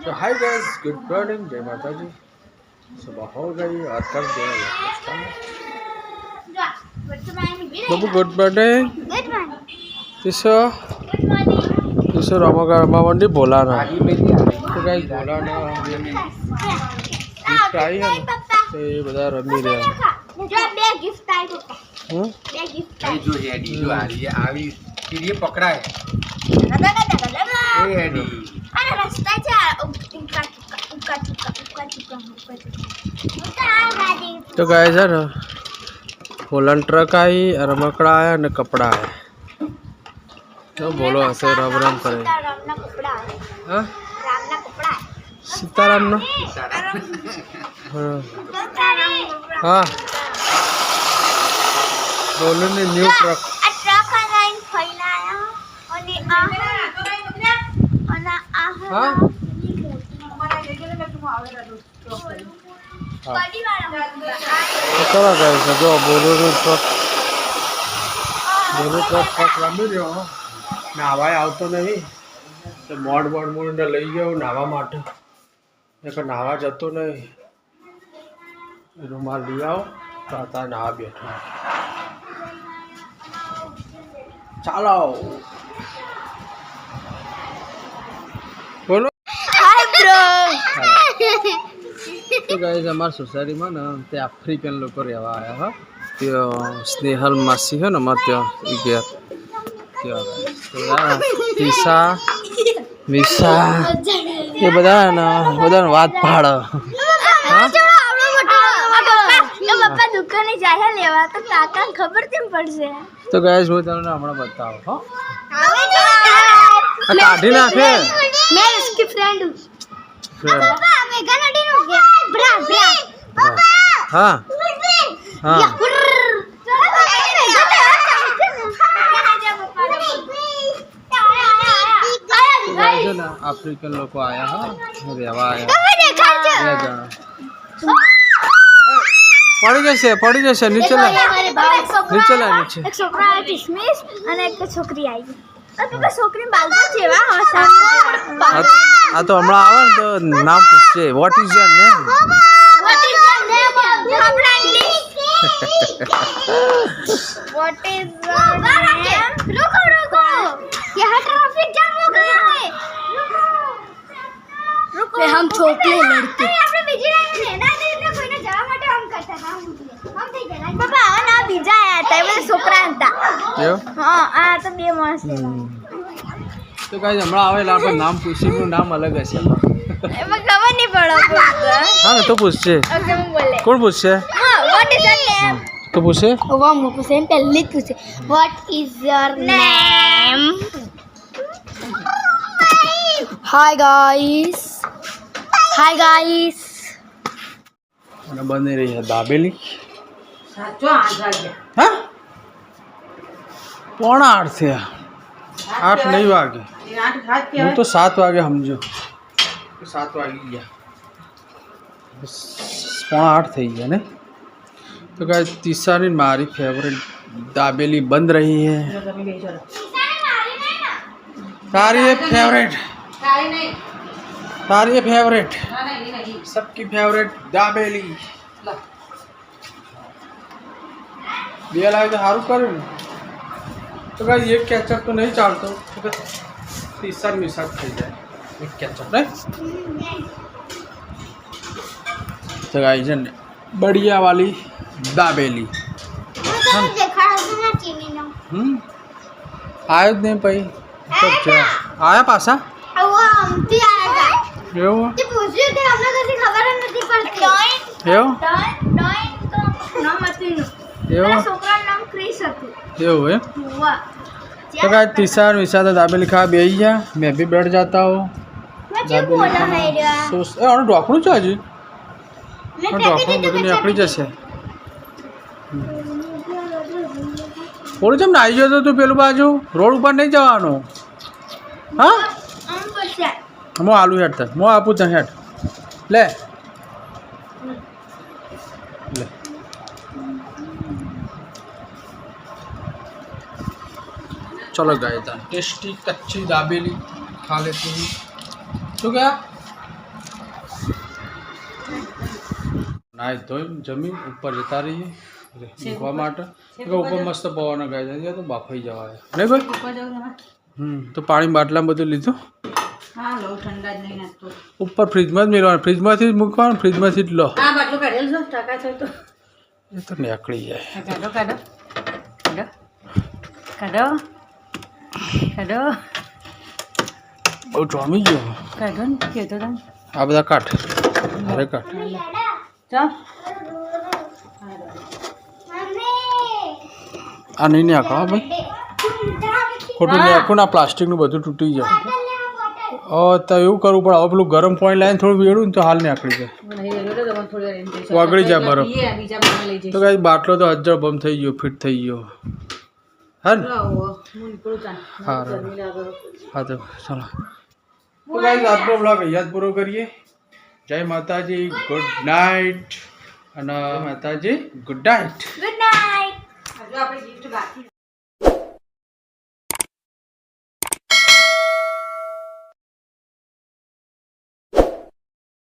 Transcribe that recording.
तो hi guys, good morning, जय माता जी। सुबह हो गई और कर दिया बाबू। गुड मॉर्निंग किशोर रामा मंडी बोला ना। तो गाइस बोला ना गिफ्ट आई है ना, तो ये बता रमी रहे जो बे गिफ्ट आई पप्पा बे गिफ्ट आई जो हेडी जो आ रही है आवी फिर ये पकड़ा है ये हेडी अरे रास्ता जा उका तो गाइस है ना होलन ट्रक आई और मकड़ा आया न कपड़ा आया। तो बोलो ऐसे राम राम करे। राम ना कपड़ा है हाँ राम ना कपड़ा है सीताराम ना। हाँ बोलो ने न्यू ट्रक ट्रक लाइन फैलाया और हाँ चलो गाइस जो बोलो ट्रक रमी रह्यो नावा आवतो नहीं तो मोड़ ने लई गयो नावा माटे एक नावा जतो नहीं रुमाल लई आओ तो आता नावा बैठो चालो बोलो हाय ब्रो। तो गाइस हमारे सोसाइटी में ना ते आफ्रिकन लोग रहवा आया है त्यो स्नेहल मासी है ना मत त्यो गया त्यो तो तीसा विसा ये बता ना बात पहाड़ पप्पा दुकाने जाया लेवा तो काका खबर तेम पड़से। तो गाइस वो तने हमरा बताओ हां काढ़ी ना के मैं उसकी फ्रेंड हूं पापा मैं गनडी नो गया ब्रा पापा हां हां ना अफ्रीकन लोग को आया है रेवा आया पड़ी जैसे नीचे ला नीचे एक छोकरा है किशमिश અને એક છોકરી આવી और पापा छोकरी बालका जेवा हसा आ तो हमरा आवे तो नाम पूछे what is your name what is your name हमरा English what is your name रुको यहाँ ट्रैफिक जाम हो गया है रुको हम छोकले लड़के આપણે બીજી લાઈન લેના એટલે કોઈને જવા માટે આમ કરતા હતા हम થઈ ગયા पापा ना બીજા આયા હતા એ છોકરા હતા यो हां આ તો બે માણસ तो गाइस हमरा आवेला पर नाम पूछी नु नाम अलग है એમાં ખબર નહીં પડો हां तो पूछे ओके मैं बोले कौन पूछे हां व्हाट इज योर नेम तो पूछे वो मुझे से पहले पूछे what is your name hi guys અને બની રહી છે દાબેલી साचो आ गया हाँ 7:45 से 8 नहीं वागे હું તો 7 વાગે સમજો 7 વાગી ગયા 7:45 થઈ ગયા ને तो गाइस तीसरी मारी फेवरेट दाबेली बन रही है सारी फेवरेट सबकी फेवरेट दाबेली दिया लाए तो हारू करूँ तो गाइस ये केचप तो नहीं चालता तो तीसरा मिसाल खाई जाए एक केचप नहीं तो गाइस बढ़िया वाली दाबेली आयो नहीं पाई सब जा आया पासा એવું એવું એવું है तो गाइस तीसरा मिसाल तो दाबेली खा बेही जा मैं भी बैठ जाता हूँ ढोकणું છે હજી ઢોકણું બધું નીકળી જશે થોડું જેમ નાઈ ગયો તો તું પેલું બાજુ રોડ ઉપર નહીં જવાનું હા હું આલુ હેઠ થાય હું આપું ત્યાં હેઠ લે લે चलो गाइस टेस्टी कच्ची दाबेली खा लेते हैं तो क्या નાહી ધોઈને જમીન ઉપર જતા રહીએ મૂકવા માટે ઉપર મસ્ત પવન ગાય છે તો બાફાઈ જવાય નહીં ભાઈ તો પાણી બાટલામાં બધું લીધું ઉપર ફ્રીજમાં જ મેળવાનું ફ્રીજમાંથી જ મૂકવાનું ફ્રીજમાંથી જ લો એ તો નીકળી જાય બહુ જોમી ગયો આ બધા કાઢ અરે કાઢ આ નહીં નાખો હા ભાઈ ખોટું નાખો ના પ્લાસ્ટિકનું બધું તૂટી જાય તો એવું કરવું પડે હવે પેલું ગરમ પાણી લાવીને થોડું વેડું ને તો હાલ નીકળી જાય ઓગળી જાય બરફ તો કાંઈ બાટલો તો હજર બંધ થઈ ગયો ફિટ થઈ ગયો હા ને હા તો ચાલો તો ગાઈસ આજનો બ્લોગ અહીંયા જ પૂરો કરીએ જય માતાજી ગુડ નાઇટ અને માતાજી ગુડ નાઇટ ગુડ નાઇટ.